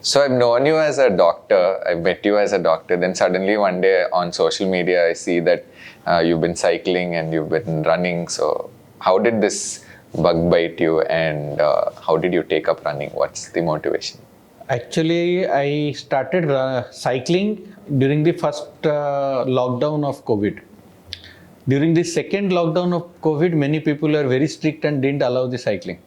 So I've known you as a doctor. I've met you as a doctor. Then suddenly one day on social media, I see that you've been cycling and you've been running. So how did this bug bite you, and how did you take up running? What's the motivation? Actually, I started cycling during the first lockdown of COVID. During the second lockdown of COVID, many people are very strict and didn't allow the cycling.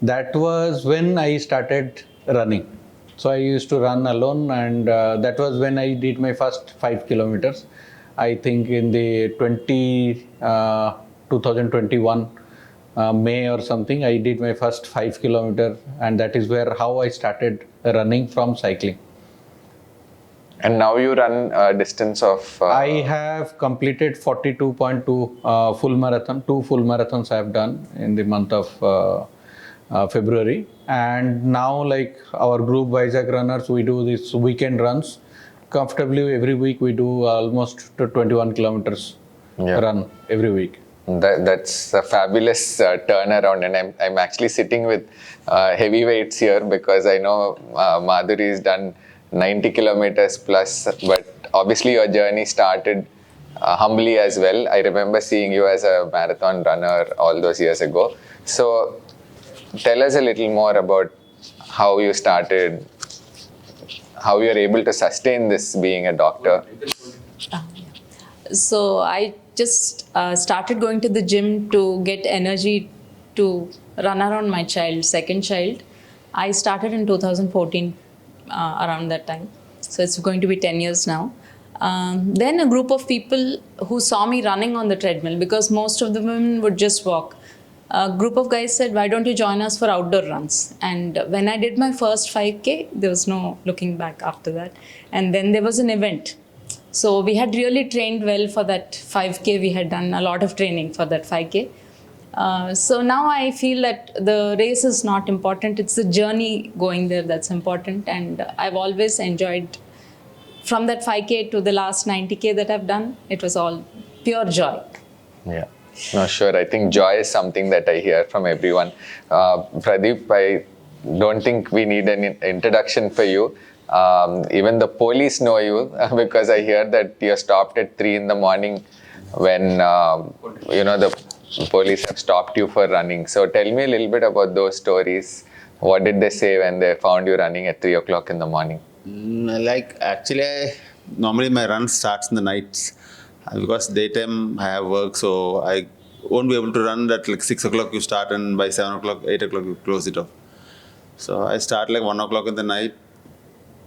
That was when I started running. So I used to run alone, and that was when I did my first 5 kilometers. I think in the 2021 May or something, I did my first 5 kilometer, and that is where how I started running from cycling. And now you run a distance of. I have completed 42.2 full marathon. 2 full marathons I have done in the month of February. And now, like our group Vizag Runners, we do these weekend runs. Comfortably, every week we do almost 21 kilometers run every week. That's a fabulous turnaround, and I'm actually sitting with heavyweights here because I know Madhuri's done 90 kilometers plus, but obviously your journey started humbly as well. I remember seeing you as a marathon runner all those years ago. So tell us a little more about how you started, how you're able to sustain this being a doctor. So I just started going to the gym to get energy to run around my child, second child. I started in 2014, around that time. So it's going to be 10 years now. Then a group of people who saw me running on the treadmill, because most of the women would just walk. A group of guys said, why don't you join us for outdoor runs? And when I did my first 5K, there was no looking back after that. And then there was an event. So we had really trained well for that 5K. We had done a lot of training for that 5K. So now I feel that the race is not important. It's the journey going there that's important. And I've always enjoyed, from that 5K to the last 90K that I've done, it was all pure joy. Yeah. No, sure. I think joy is something that I hear from everyone. Pradeep, I don't think we need an introduction for you. Even the police know you because I hear that you're stopped at 3 in the morning when, the police have stopped you for running. So tell me a little bit about those stories. What did they say when they found you running at 3 o'clock in the morning? Normally my run starts in the nights because daytime I have work, so I won't be able to run at like 6 o'clock you start and by 7 o'clock, 8 o'clock you close it off. So I start like 1 o'clock in the night,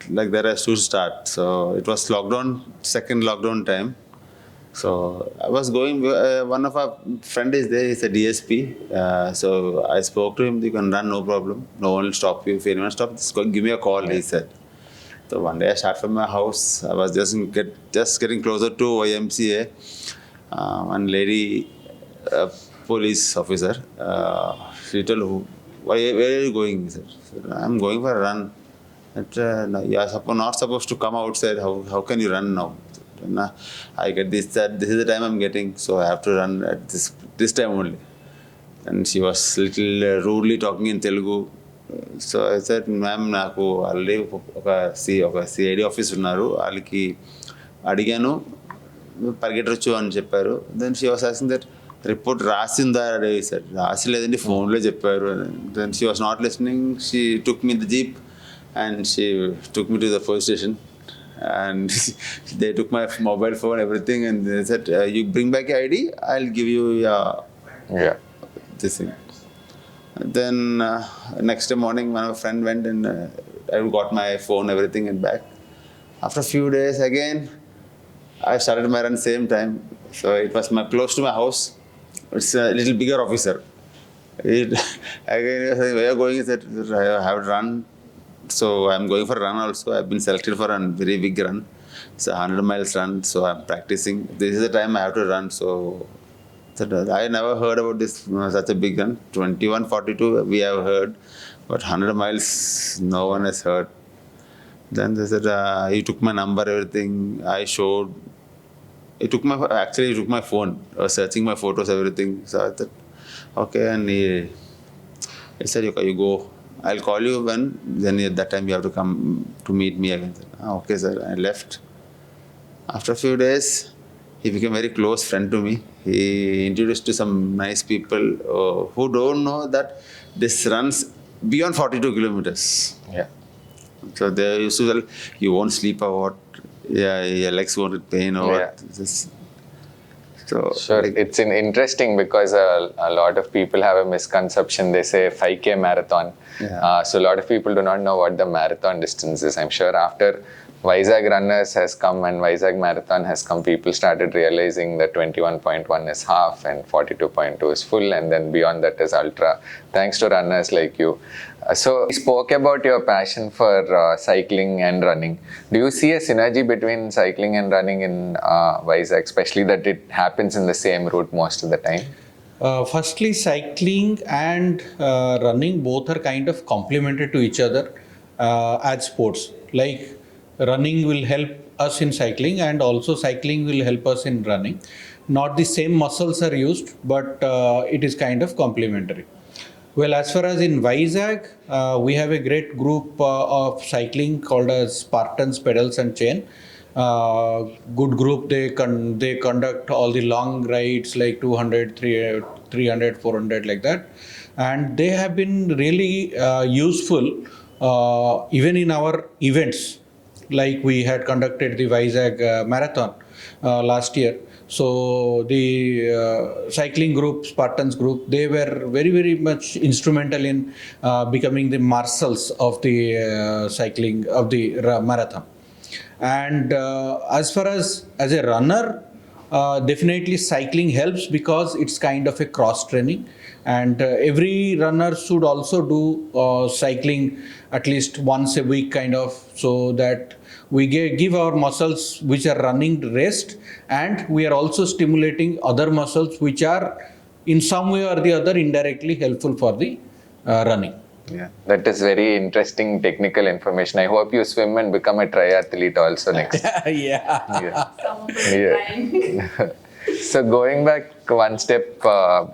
like there I used to start. So it was lockdown, second lockdown time. So I was going, one of our friend is there, he's a DSP. So I spoke to him, you can run, no problem. No one will stop you. If anyone stops, just give me a call, he said. So one day I started from my house. I was just getting closer to YMCA. One lady, police officer, she told, where are you going? He said, I'm going for a run. No, you are not supposed to come outside. How can you run now? I get this is the time I'm getting, so I have to run at this time only. And she was little rudely talking in Telugu. So I said, ma'am, నాకు already ఒక CID office ఉన్నారు, వాళ్ళకి అడిగాను పరిగెట్టచ్చు అని చెప్పారు. Then she was asking that report రాసిందా? Sir రాసి లేదండి, ఫోన్లో చెప్పారు. Then she was not listening. She took me the jeep and she took me to the police station. And they took my mobile phone, everything, and they said, you bring back your ID, I'll give you this thing. Then next day morning, one of my friend went and I got my phone, everything, and back. After a few days, again, I started my run same time. So it was close to my house. It's a little bigger officer. Again, he said, where are you going? He said, I have run. So I'm going for a run also. I've been selected for a very big run. It's a 100 miles run. So I'm practicing. This is the time I have to run. So I never heard about this such a big run. 21:42 we have heard, but 100 miles no one has heard. Then they said he took my number, everything. I showed. He took my phone, searching my photos, everything. So I said, okay, and he said, okay, you go. I'll call you when, then at that time you have to come to meet me again. Okay, sir. I left. After a few days, he became a very close friend to me. He introduced to some nice people who don't know that this runs beyond 42 kilometers. Yeah. So they used to tell, you won't sleep or what? Yeah, your legs won't get pain or Yeah. what? So, Sure, it's interesting because a lot of people have a misconception. They say 5K marathon. Yeah. So a lot of people do not know what the marathon distance is. I'm sure after Vizag Runners has come and Vizag Marathon has come, people started realizing that 21.1 is half and 42.2 is full, and then beyond that is ultra, thanks to runners like you. So you spoke about your passion for cycling and running. Do you see a synergy between cycling and running in Vizag, especially that it happens in the same route most of the time? Firstly, cycling and running both are kind of complementary to each other as sports. Like running will help us in cycling, and also cycling will help us in running. Not the same muscles are used, but it is kind of complementary. Well, as far as in Vizag, we have a great group of cycling called as Spartans Pedals and Chain. Good group. They conduct all the long rides like 200, 300, 400 like that, and they have been really useful even in our events. Like we had conducted the Vizag Marathon last year. So the cycling group, Spartans group, they were very, very much instrumental in becoming the marshals of the cycling of the marathon. And as far as a runner, definitely cycling helps because it's kind of a cross training, and every runner should also do cycling at least once a week, kind of, so that we give our muscles which are running rest, and we are also stimulating other muscles which are in some way or the other indirectly helpful for the running. Yeah, that is very interesting technical information. I hope you swim and become a triathlete also next. Yeah. Yeah. Some of us Yeah. trying. So going back one step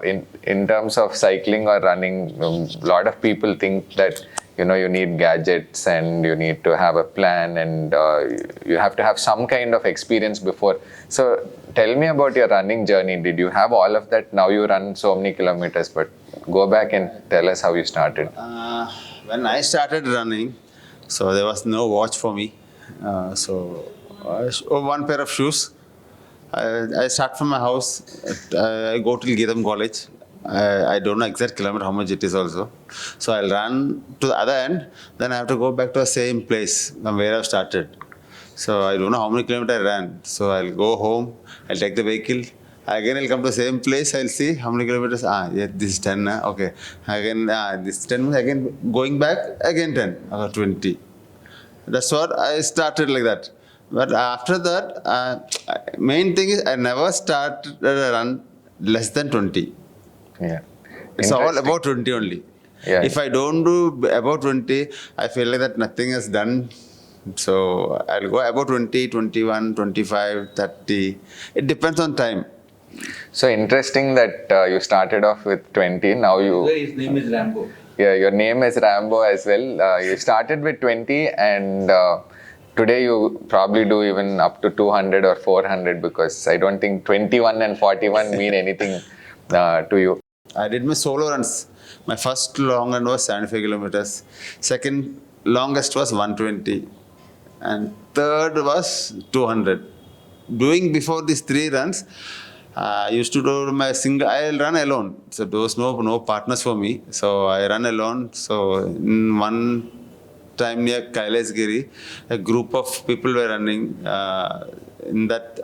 in terms of cycling or running, a lot of people think that you need gadgets and you need to have a plan and you have to have some kind of experience before. So tell me about your running journey. Did you have all of that? Now you run so many kilometers, but go back and tell us how you started. When I started running, so there was no watch for me. One pair of shoes. I start from my house. I go to Geetham College. I don't know exact kilometer how much it is also. So I'll run to the other end. Then I have to go back to the same place from where I started. So I don't know how many kilometers I ran. So I'll go home. I'll take the vehicle. Again, I'll come to the same place. I'll see how many kilometers. Yeah, this is 10. Okay. Again, this 10. Again, going back, again 10 or 20. That's what I started like that. But after that, main thing is I never started a run less than 20. Yeah. It's all Interesting. about 20 only. Yeah. If I don't do about 20, I feel like that nothing is done. So I'll go about 20, 21, 25, 30. It depends on time. So interesting that you started off with 20. Now His name is Rambo. Yeah, your name is Rambo as well. You started with 20 and today you probably do even up to 200 or 400 because I don't think 21 and 41 mean anything to you. I did my solo runs. My first long run was 75 kilometers. Second longest was 120. And third was 200. Doing before these three runs, I used to do my single, I'll run alone. So there was no partners for me. So I run alone. So in one time near Kailasgiri, a group of people were running. In that,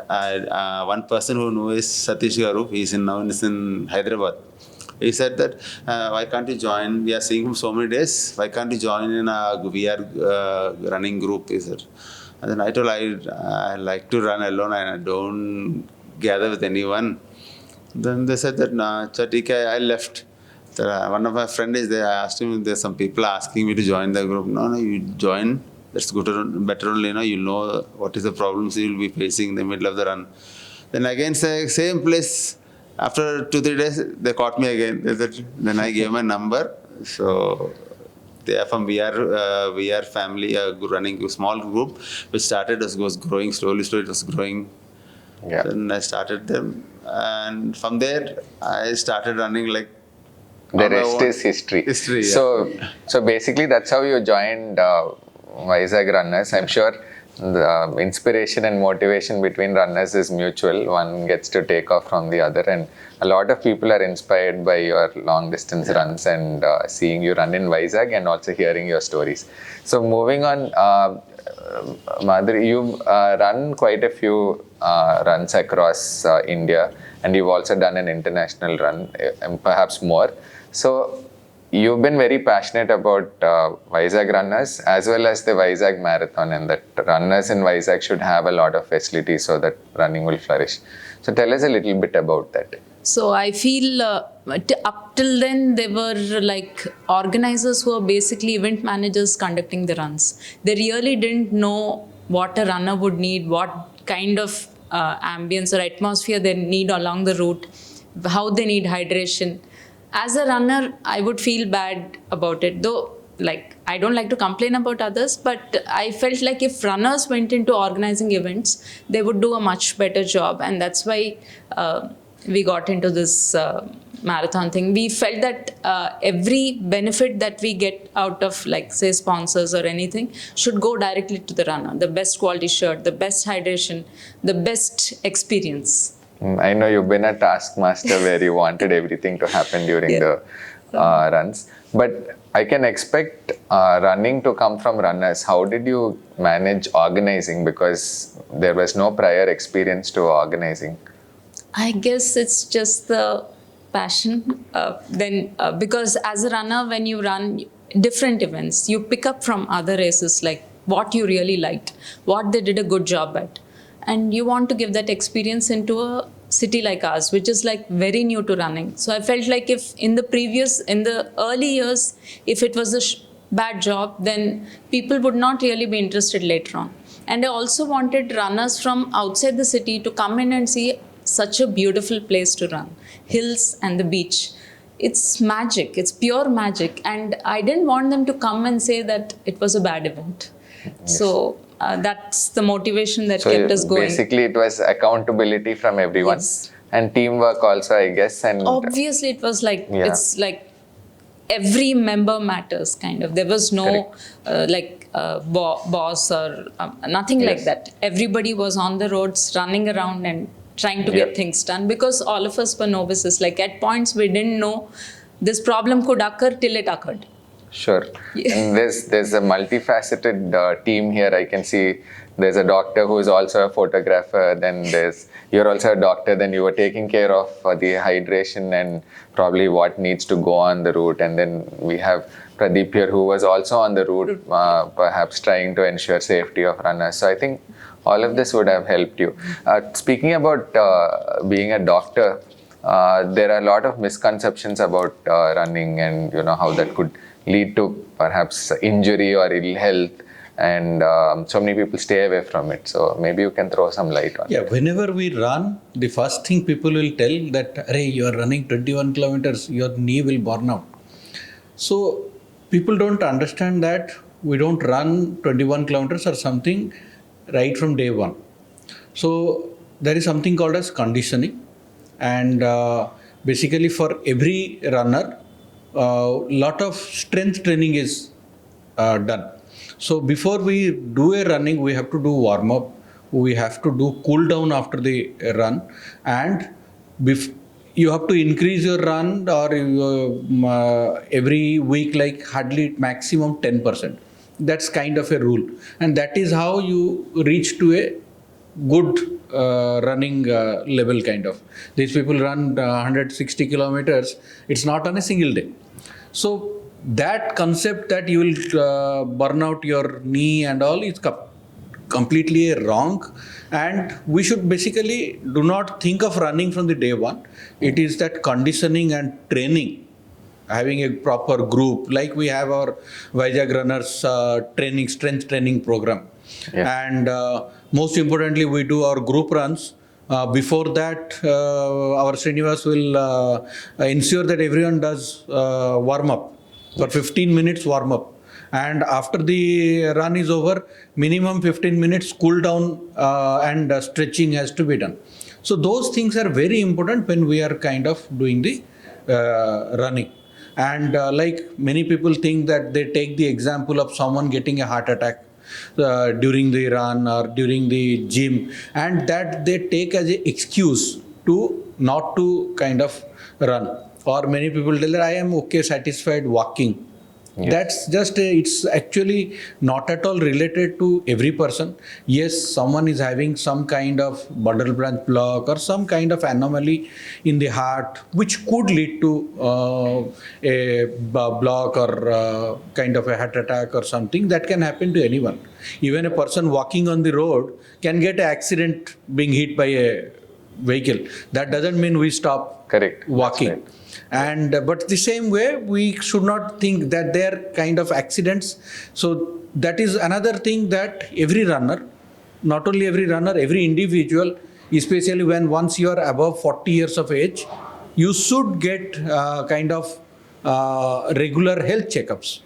one person who knows is Satish Garu. He's in Hyderabad. He said that, why can't you join? We are seeing him so many days. Why can't you join in a VR running group? He said. And then I told I like to run alone and I don't gather with anyone. Then they said that, nah, Chatika, I left. So, one of my friends is there. I asked him if there's some people asking me to join the group. No, you join. That's good, better only. You know what is the problems you will be facing in the middle of the run. Then again, same place. After 2-3 days, they caught me again. Then I gave my number. So They are from VR family, running a small group, which started was growing slowly. It was growing. Yeah. Then I started them, and from there I started running like. The on my rest own. is history. History, yeah. So basically, that's how you joined Vizag Runners. I'm sure the inspiration and motivation between runners is mutual. One gets to take off from the other, and a lot of people are inspired by your long distance runs and seeing you run in Vizag and also hearing your stories. So moving on, Madhuri, you've run quite a few runs across India, and you've also done an international run, and perhaps more. So you've been very passionate about Vizag Runners as well as the Vizag Marathon, and that runners in Vizag should have a lot of facilities so that running will flourish. So tell us a little bit about that. So I feel up till then there were like organizers who are basically event managers conducting the runs. They really didn't know what a runner would need, what kind of ambience or atmosphere they need along the route, how they need hydration. As a runner, I would feel bad about it, though. Like, I don't like to complain about others, but I felt like if runners went into organizing events, they would do a much better job, and that's why we got into this marathon thing. We felt that every benefit that we get out of, like, say, sponsors or anything should go directly to the runner. The best quality shirt, the best hydration, the best experience. I know you've been a taskmaster where you wanted everything to happen during the runs, but I can expect running to come from runners. How did you manage organizing? Because there was no prior experience to organizing. I guess it's just the passion. Because as a runner, when you run different events, you pick up from other races, like what you really liked, what they did a good job at. And you want to give that experience into a city like ours, which is like very new to running. So I felt like if in the early years, if it was a bad job, then people would not really be interested later on. And I also wanted runners from outside the city to come in and see such a beautiful place to run, hills and the beach. It's magic, it's pure magic. And I didn't want them to come and say that it was a bad event. Yes. So that's the motivation that kept us going. Basically, it was accountability from everyone. Yes. And teamwork also, I guess. And obviously, it was like, it's like every member matters, kind of. There was no boss or nothing like that. Everybody was on the roads, running around and trying to get things done, because all of us were novices. Like, at points we didn't know this problem could occur till it occurred. Sure. Yeah. And there's a multifaceted team here. I can see there's a doctor who is also a photographer. Then you're also a doctor. Then you were taking care of the hydration and probably what needs to go on the route. And then we have Pradeep here, who was also on the route, perhaps trying to ensure safety of runners. So I think all of this would have helped you. Speaking about being a doctor, there are a lot of misconceptions about running, and how that could lead to perhaps injury or ill health, and so many people stay away from it. So maybe you can throw some light on it. Yeah, whenever we run, the first thing people will tell that, "Hey, you are running 21 kilometers, your knee will burn out." So people don't understand that we don't run 21 kilometers or something right from day one. So there is something called as conditioning, and basically for every runner, lot of strength training is done. So before we do a running, we have to do warm up, we have to do cool down after the run, and you have to increase your run or every week, like hardly maximum 10%. That's kind of a rule, and that is how you reach to a good running level, kind of. These people run 160 kilometers. It's not on a single day. So that concept that you will burn out your knee and all is completely wrong. And we should basically do not think of running from the day one. It is that conditioning and training, having a proper group, like we have our Vizag Runners strength training program. Yeah. And most importantly, we do our group runs. Before that, our Srinivas will ensure that everyone does warm up for 15 minutes warm up. and after the run is over, minimum 15 minutes cool down and stretching has to be done. So those things are very important when we are kind of doing the running. And like many people think that they take the example of someone getting a heart attack during the run or during the gym, and that they take as an excuse to not to kind of run. Or many people tell that I am okay, satisfied walking. Yes. That's just it's actually not at all related to every person. Yes, someone is having some kind of bundle branch block or some kind of anomaly in the heart, which could lead to block or kind of a heart attack or something that can happen to anyone. Even a person walking on the road can get an accident being hit by a vehicle. That doesn't mean we stop Correct. walking. That's right. And but the same way we should not think that they are kind of accidents. So that is another thing that every runner, not only every runner, every individual, especially when once you are above 40 years of age, you should get kind of regular health checkups.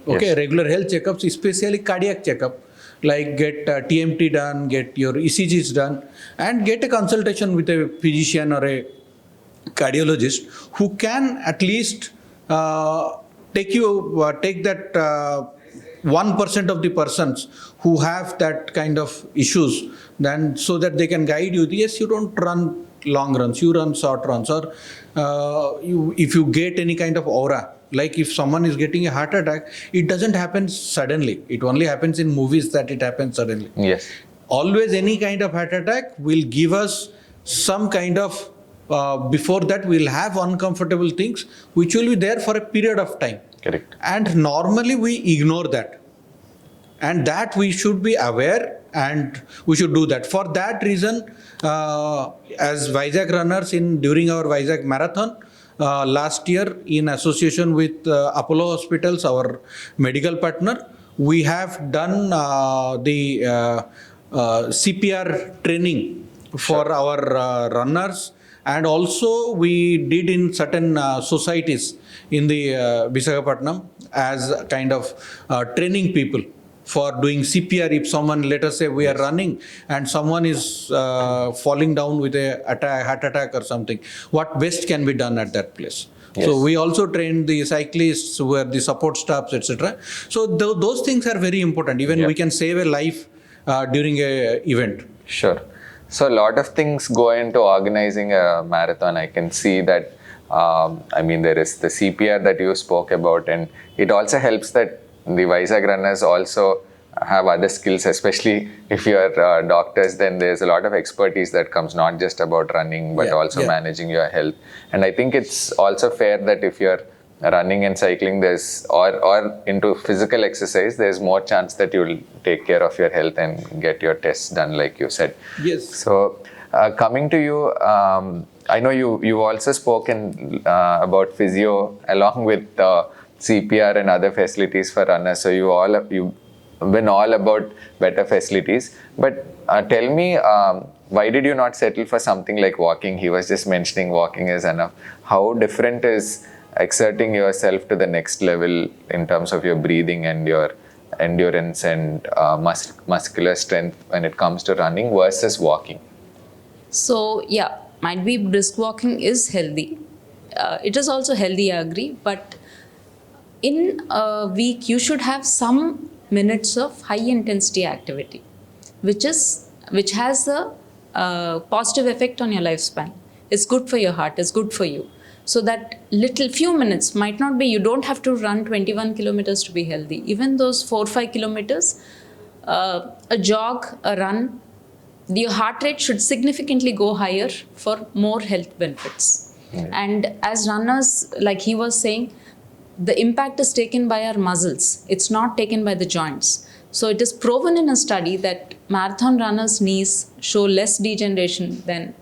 Okay, Yes. regular health checkups, especially cardiac checkup, like get TMT done, get your ECGs done, and get a consultation with a physician or a cardiologist who can at least take that 1% of the persons who have that kind of issues, then so that they can guide you. Yes, you don't run long runs, you run short runs, or if you get any kind of aura, like if someone is getting a heart attack, it doesn't happen suddenly. It only happens in movies that it happens suddenly. Yes. Always any kind of heart attack will give us some kind of before that we'll have uncomfortable things which will be there for a period of time. Correct. And normally we ignore that, and that we should be aware and we should do that. For that reason, as Vizag Runners, during our Vizag Marathon last year, in association with Apollo Hospitals, our medical partner, we have done the CPR training for our runners. And also we did in certain societies in the Visakhapatnam as kind of training people for doing CPR. If someone, let us say we are running and someone is falling down with a heart attack or something, what best can be done at that place? Yes. So we also trained the cyclists who are the support staffs, etc. So those things are very important. Even we can save a life during a event. Sure. So a lot of things go into organizing a marathon. I can see that, there is the CPR that you spoke about, and it also helps that the Vizag Runners also have other skills, especially if you are doctors, then there's a lot of expertise that comes not just about running, but also managing your health. And I think it's also fair that if you're running and cycling, there's or into physical exercise, there's more chance that you'll take care of your health and get your tests done, like you said. Yes. So coming to you, I know you also spoken about physio along with CPR and other facilities for runners. So you've been all about better facilities. But tell me, why did you not settle for something like walking? He was just mentioning walking is enough. How different is exerting yourself to the next level in terms of your breathing and your endurance and muscular strength when it comes to running versus walking? So yeah, might be brisk walking is healthy. It is also healthy, I agree. But in a week, you should have some minutes of high intensity activity, which has a positive effect on your lifespan. It's good for your heart. It's good for you. So that few minutes might not be, you don't have to run 21 kilometers to be healthy. Even those 4-5 kilometers, a jog, a run, your heart rate should significantly go higher for more health benefits. And as runners, like he was saying, the impact is taken by our muscles. It's not taken by the joints. So it is proven in a study that marathon runners' knees show less degeneration than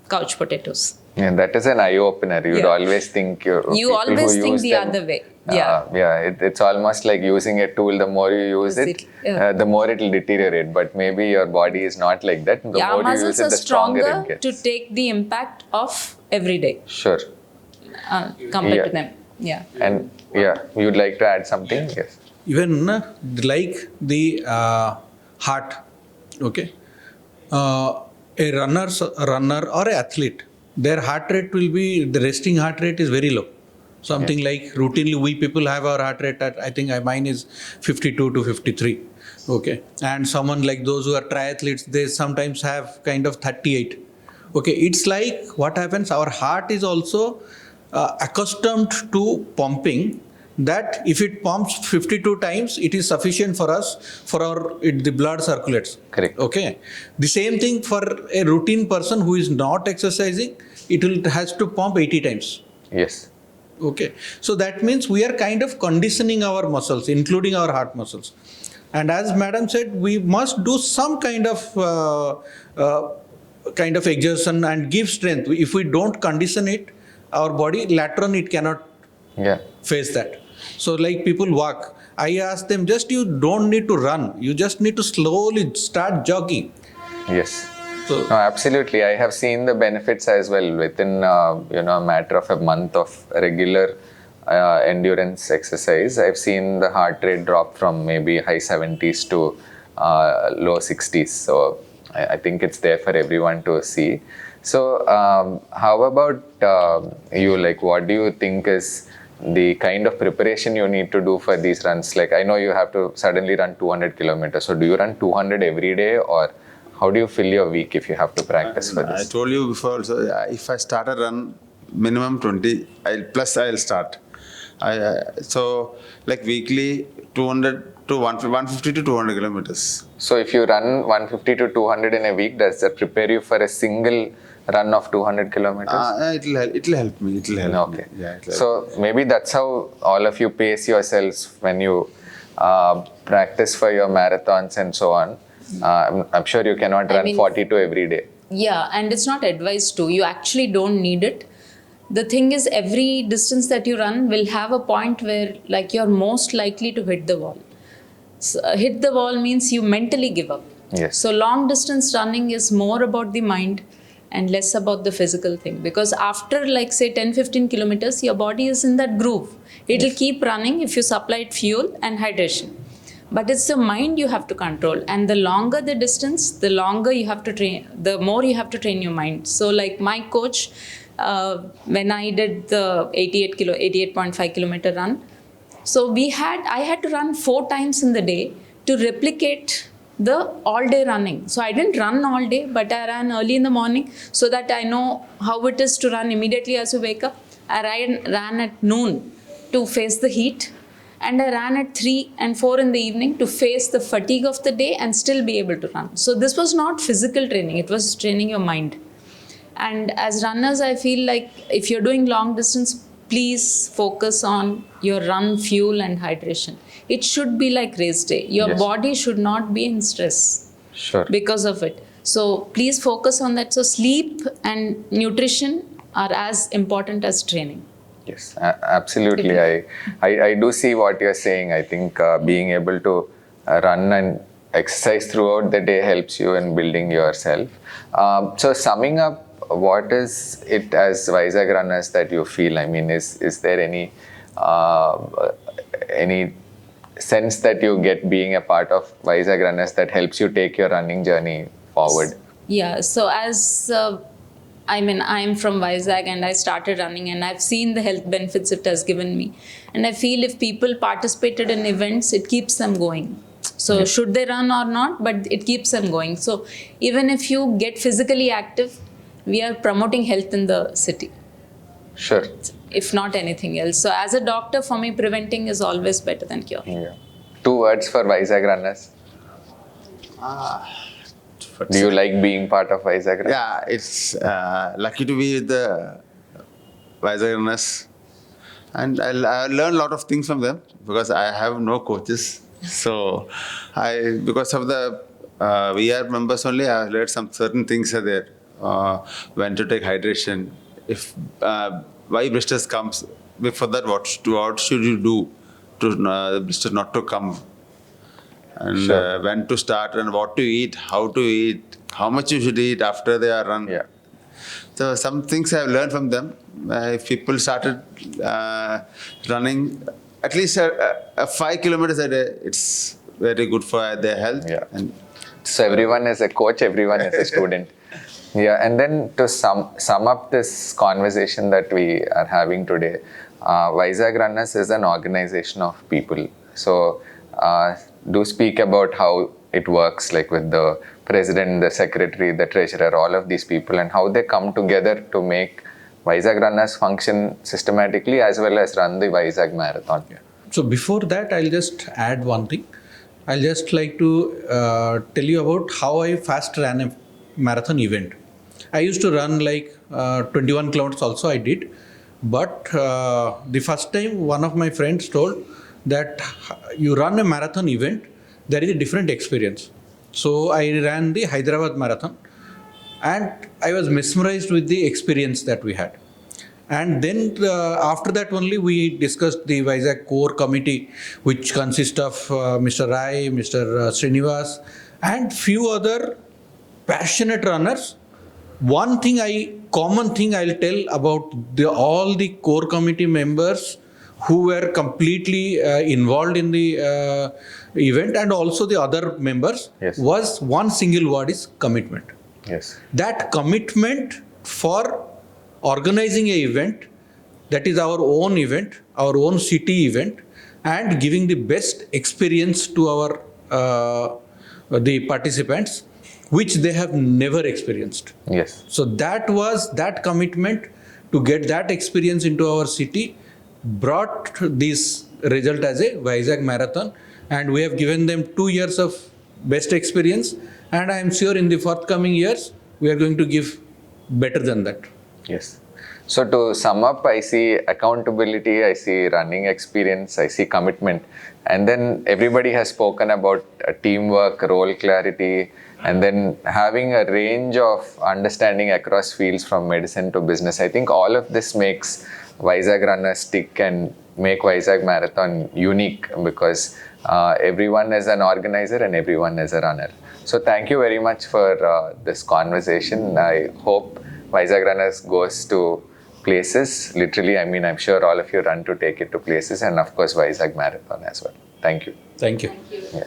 couch potatoes. Yeah, that is an eye-opener. You'd always think you always think the other way. It's almost like using a tool. The more you use it, the more it will deteriorate. But maybe your body is not like that. The more you use it, the stronger it gets. To take the impact of every day. Sure. Compared to them. Yeah. And you'd like to add something? Yes. even like the heart, okay, a runner or an athlete, their heart rate will be, the resting heart rate is very low. Something like routinely we people have our heart rate at, I think mine is 52 to 53, okay, and someone like those who are triathletes, they sometimes have kind of 38. Okay, it's like what happens, our heart is also accustomed to pumping, that if it pumps 52 times, it is sufficient for us, for the blood circulates. Correct. Okay. The same thing for a routine person who is not exercising, has to pump 80 times. Yes. Okay. So that means we are kind of conditioning our muscles, including our heart muscles. And as madam said, we must do some kind of exertion and give strength. If we don't condition it, our body later on it cannot face that. So like people walk, I ask them, just you don't need to run, you just need to slowly start jogging. Yes. So, no, absolutely. I have seen the benefits as well within a matter of a month of regular endurance exercise. I've seen the heart rate drop from maybe high 70s to low 60s. So I think it's there for everyone to see. So how about you? Like, what do you think is the kind of preparation you need to do for these runs? Like, I know you have to suddenly run 200 kilometers. So do you run 200 every day, or how do you fill your week if you have to practice for this? I told you before also, if I start a run, minimum 20, I'll start. So like weekly 200 to 150 to 200 kilometers. So if you run 150 to 200 in a week, does that prepare you for a single run of 200 kilometers? It'll help me. Okay. Me. Yeah, So maybe that's how all of you pace yourselves when you practice for your marathons and so on. I'm sure you cannot run 42 every day. Yeah, and it's not advised to. You actually don't need it. The thing is, every distance that you run will have a point where like you're most likely to hit the wall. So, hit the wall means you mentally give up. Yes. So long distance running is more about the mind and less about the physical thing, because after like say 10-15 kilometers, your body is in that groove. It'll keep running if you supply it fuel and hydration. But it's the mind you have to control, and the longer the distance, the longer you have to train, the more you have to train your mind. So like my coach, when I did the 88.5 kilometer run, so I had to run 4 times in the day to replicate the all day running. So I didn't run all day, but I ran early in the morning so that I know how it is to run immediately as you wake up. I ran at noon to face the heat, and I ran at 3 and 4 in the evening to face the fatigue of the day and still be able to run. So this was not physical training, it was training your mind. And as runners, I feel like if you're doing long distance, please focus on your run fuel and hydration. It should be like race day. Your body should not be in stress because of it. So please focus on that. So sleep and nutrition are as important as training. Yes, absolutely. I do see what you're saying. I think being able to run and exercise throughout the day helps you in building yourself. So summing up, what is it as Vizag Runners that you feel? I mean, is there any sense that you get being a part of Vizag Runners that helps you take your running journey forward? Yeah, so as I'm from Vizag and I started running, and I've seen the health benefits it has given me. And I feel if people participated in events, it keeps them going. So should they run or not, but it keeps them going. So even if you get physically active, we are promoting health in the city. Sure. If not anything else. So as a doctor, for me, preventing is always better than curing. Yeah. 2 words for Vizag Runners. Do you like being part of Vizag Runners? Yeah, it's lucky to be with the Vizag Runners. And I learned a lot of things from them because I have no coaches. So because of the VR members only, I have learned some certain things are there. When to take hydration. If why blisters comes, before that what should you do to the blister not to come? And when to start and what to eat, how to eat, how much you should eat after they are run. Yeah. So some things I have learned from them. If people started running at least 5 kilometers a day. It's very good for their health. Yeah. And So everyone is a coach, everyone is a student. Yeah, and then to sum up this conversation that we are having today, Vizag Runners is an organization of people. So do speak about how it works, like with the president, the secretary, the treasurer, all of these people, and how they come together to make Vizag Runners function systematically as well as run the Vizag Marathon. So before that, I'll just add one thing. I'll just like to tell you about how I fast ran a marathon event. I used to run like 21 kilometers also I did. But the first time one of my friends told that you run a marathon event, there is a different experience. So I ran the Hyderabad marathon and I was mesmerized with the experience that we had. And then after that only we discussed the Vizag core committee, which consists of Mr. Rai, Mr. Srinivas, and few other passionate runners. One thing common thing I'll tell about all the core committee members who were completely involved in the event, and also the other members, Yes. was one single word is commitment. Yes. That commitment for organizing an event that is our own event, our own city event, and giving the best experience to our the participants, which they have never experienced. Yes. So that commitment to get that experience into our city brought this result as a Vizag Marathon, and we have given them 2 years of best experience, and I am sure in the forthcoming years we are going to give better than that. Yes. So to sum up, I see accountability, I see running experience, I see commitment. And then everybody has spoken about teamwork, role clarity, and then having a range of understanding across fields from medicine to business. I think all of this makes Vizag Runners tick and make Vizag Marathon unique, because everyone is an organizer and everyone is a runner. So thank you very much for this conversation. I hope Vizag Runners goes to places. Literally, I mean, I'm sure all of you run to take it to places, and of course, Vizag Marathon as well. Thank you. Thank you. Thank you. Yeah.